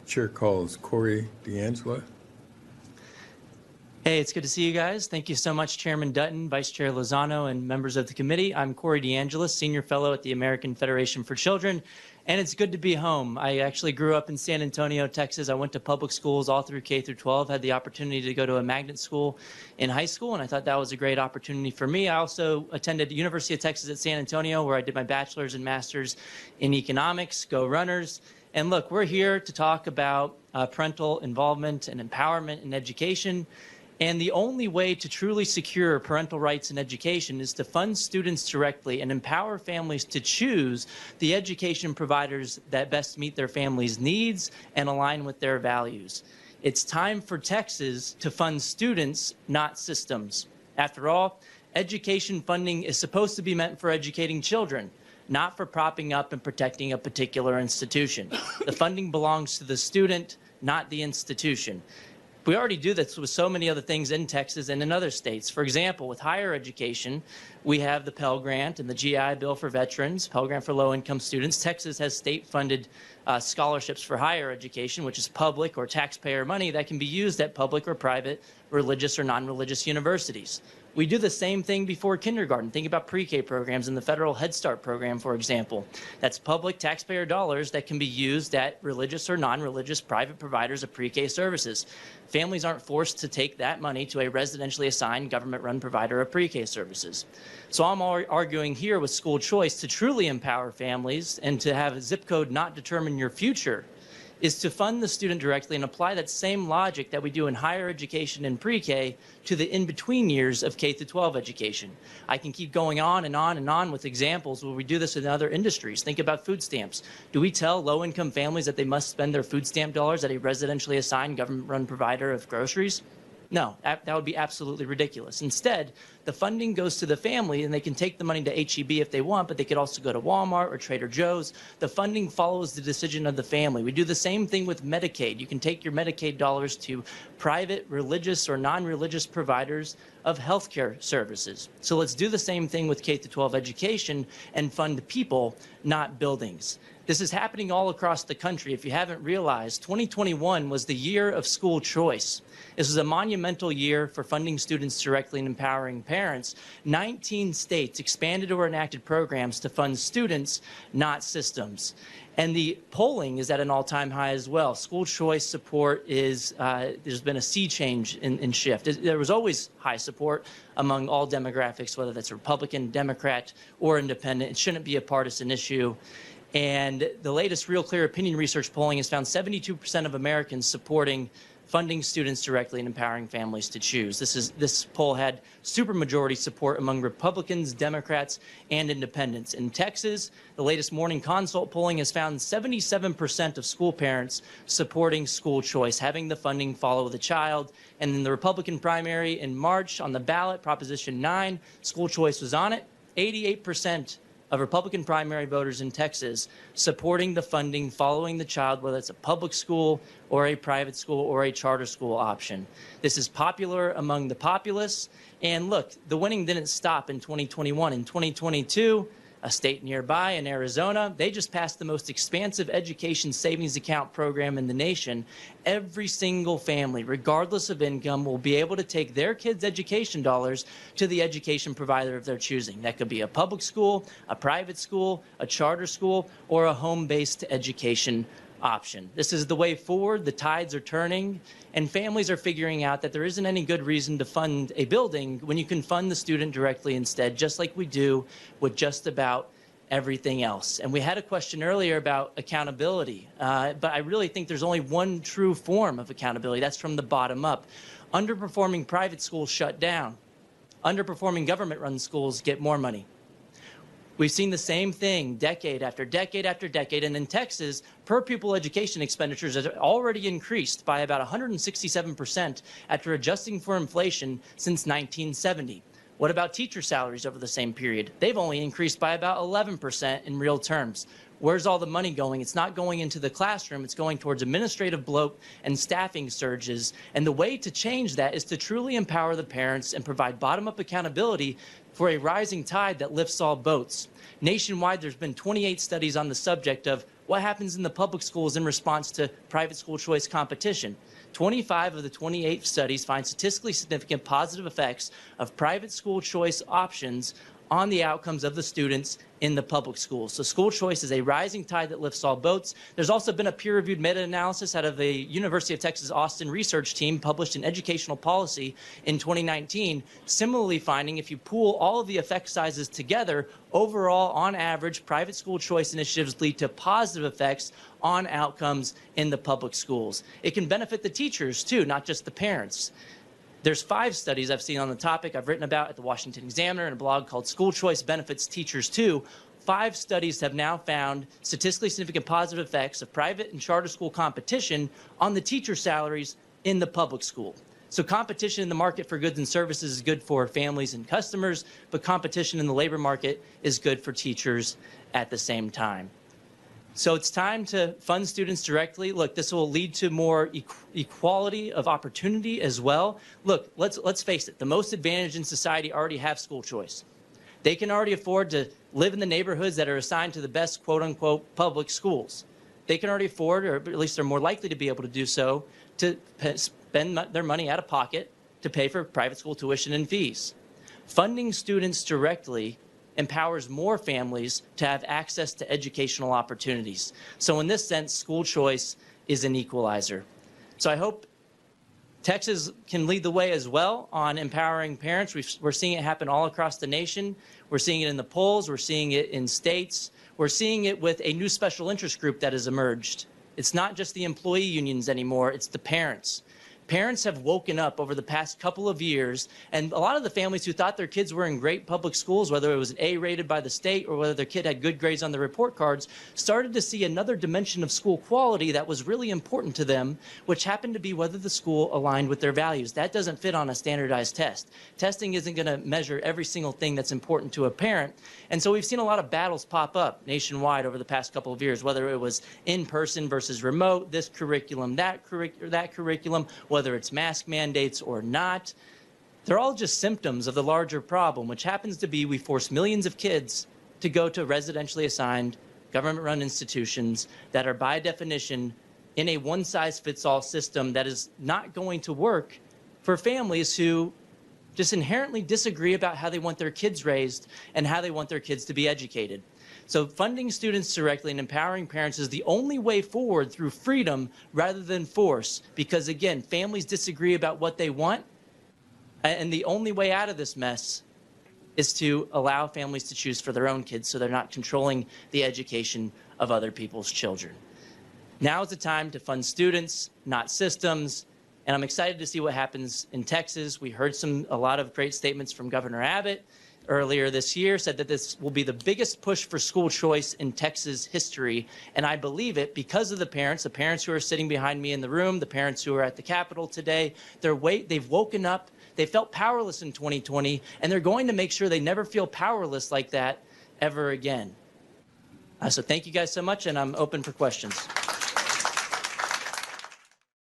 Chair calls Corey DeAngelo. Hey, it's good to see you guys. Thank you so much, Chairman Dutton, Vice Chair Lozano, and members of the committee. I'm Corey DeAngelis, Senior Fellow at the American Federation for Children, and it's good to be home. I actually grew up in San Antonio, Texas. I went to public schools all through K through 12, had the opportunity to go to a magnet school in high school, and I thought that was a great opportunity for me. I also attended the University of Texas at San Antonio, where I did my bachelor's and master's in economics. Go Runners. And look, we're here to talk about parental involvement and empowerment in education. And the only way to truly secure parental rights in education is to fund students directly and empower families to choose the education providers that best meet their families' needs and align with their values. It's time for Texas to fund students, not systems. After all, education funding is supposed to be meant for educating children, not for propping up and protecting a particular institution. The funding belongs to the student, not the institution. We already do this with so many other things in Texas and in other states. For example, with higher education, we have the Pell Grant and the GI Bill for veterans, Pell Grant for low-income students. Texas has state-funded scholarships for higher education, which is public or taxpayer money that can be used at public or private, religious or non-religious universities. We do the same thing before kindergarten. Think about pre-K programs in the federal Head Start program, for example. That's public taxpayer dollars that can be used at religious or non-religious private providers of pre-K services. Families aren't forced to take that money to a residentially assigned government-run provider of pre-K services. So I'm arguing here with school choice to truly empower families and to have a zip code not determine your future is to fund the student directly and apply that same logic that we do in higher education and pre-K to the in-between years of K through 12 education. I can keep going on and on and on with examples where we do this in other industries. Think about food stamps. Do we tell low-income families that they must spend their food stamp dollars at a residentially assigned government-run provider of groceries? No, that would be absolutely ridiculous. Instead, the funding goes to the family, and they can take the money to H-E-B if they want, but they could also go to Walmart or Trader Joe's. The funding follows the decision of the family. We do the same thing with Medicaid. You can take your Medicaid dollars to private, religious, or non-religious providers of healthcare services. So let's do the same thing with K-12 education and fund people, not buildings. This is happening all across the country. If you haven't realized, 2021 was the year of school choice. This was a monumental year for funding students directly and empowering parents. 19 states expanded or enacted programs to fund students, not systems. And the polling is at an all-time high as well. School choice support is, there's been a sea change in shift. There was always high support among all demographics, whether that's Republican, Democrat, or independent. It shouldn't be a partisan issue. And the latest Real Clear Opinion research polling has found 72% of Americans supporting funding students directly and empowering families to choose. This poll had supermajority support among Republicans, Democrats, and independents. In Texas, the latest Morning Consult polling has found 77% of school parents supporting school choice, having the funding follow the child. And in the Republican primary in March, on the ballot, Proposition 9, school choice was on it. 88% of Republican primary voters in Texas supporting the funding following the child, whether it's a public school or a private school or a charter school option. This is popular among the populace. And look, the winning didn't stop in 2021. In 2022, a state nearby in Arizona, they just passed the most expansive education savings account program in the nation. Every single family, regardless of income, will be able to take their kids' education dollars to the education provider of their choosing. That could be a public school, a private school, a charter school, or a home-based education option. This is the way forward. The tides are turning, and families are figuring out that there isn't any good reason to fund a building when you can fund the student directly instead, just like we do with just about everything else. And we had a question earlier about accountability, but I really think there's only one true form of accountability. That's from the bottom up. Underperforming private schools shut down. Underperforming government-run schools get more money. We've seen the same thing decade after decade after decade, and in Texas, per pupil education expenditures have already increased by about 167% after adjusting for inflation since 1970. What about teacher salaries over the same period? They've only increased by about 11% in real terms. Where's all the money going? It's not going into the classroom. It's going towards administrative bloat and staffing surges. And the way to change that is to truly empower the parents and provide bottom-up accountability for a rising tide that lifts all boats. Nationwide, there's been 28 studies on the subject of what happens in the public schools in response to private school choice competition. 25 of the 28 studies find statistically significant positive effects of private school choice options on the outcomes of the students in the public schools. So school choice is a rising tide that lifts all boats. There's also been a peer-reviewed meta-analysis out of the University of Texas Austin research team published in Educational Policy in 2019, similarly finding if you pool all of the effect sizes together, overall, on average, private school choice initiatives lead to positive effects on outcomes in the public schools. It can benefit the teachers, too, not just the parents. There's 5 studies I've seen on the topic I've written about at the Washington Examiner in a blog called School Choice Benefits Teachers Too. 5 studies have now found statistically significant positive effects of private and charter school competition on the teacher salaries in the public school. So competition in the market for goods and services is good for families and customers, but competition in the labor market is good for teachers at the same time. So it's time to fund students directly. Look, this will lead to more equality of opportunity as well. Look, let's face it, the most advantaged in society already have school choice. They can already afford to live in the neighborhoods that are assigned to the best quote-unquote public schools. They can already afford, or at least they're more likely to be able to do so, to spend their money out of pocket to pay for private school tuition and fees. Funding students directly empowers more families to have access to educational opportunities. So in this sense, school choice is an equalizer. So I hope Texas can lead the way as well on empowering parents. We're seeing it happen all across the nation. We're seeing it in the polls. We're seeing it in states. We're seeing it with a new special interest group that has emerged. It's not just the employee unions anymore, it's the parents. Parents have woken up over the past couple of years, and a lot of the families who thought their kids were in great public schools, whether it was an A rated by the state or whether their kid had good grades on the report cards, started to see another dimension of school quality that was really important to them, which happened to be whether the school aligned with their values. That doesn't fit on a standardized test. Testing isn't going to measure every single thing that's important to a parent. And so we've seen a lot of battles pop up nationwide over the past couple of years, whether it was in-person versus remote, this curriculum, that curriculum, whether it's mask mandates or not. They're all just symptoms of the larger problem, which happens to be we force millions of kids to go to residentially assigned, government-run institutions that are by definition in a one-size-fits-all system that is not going to work for families who just inherently disagree about how they want their kids raised and how they want their kids to be educated. So funding students directly and empowering parents is the only way forward through freedom rather than force, because again, families disagree about what they want, and the only way out of this mess is to allow families to choose for their own kids so they're not controlling the education of other people's children. Now is the time to fund students, not systems, and I'm excited to see what happens in Texas. We heard a lot of great statements from Governor Abbott earlier this year, said that this will be the biggest push for school choice in Texas history, and I believe it because of the parents who are sitting behind me in the room, the parents who are at the Capitol today. They've woken up, they felt powerless in 2020, and they're going to make sure they never feel powerless like that ever again. So thank you guys so much, and I'm open for questions.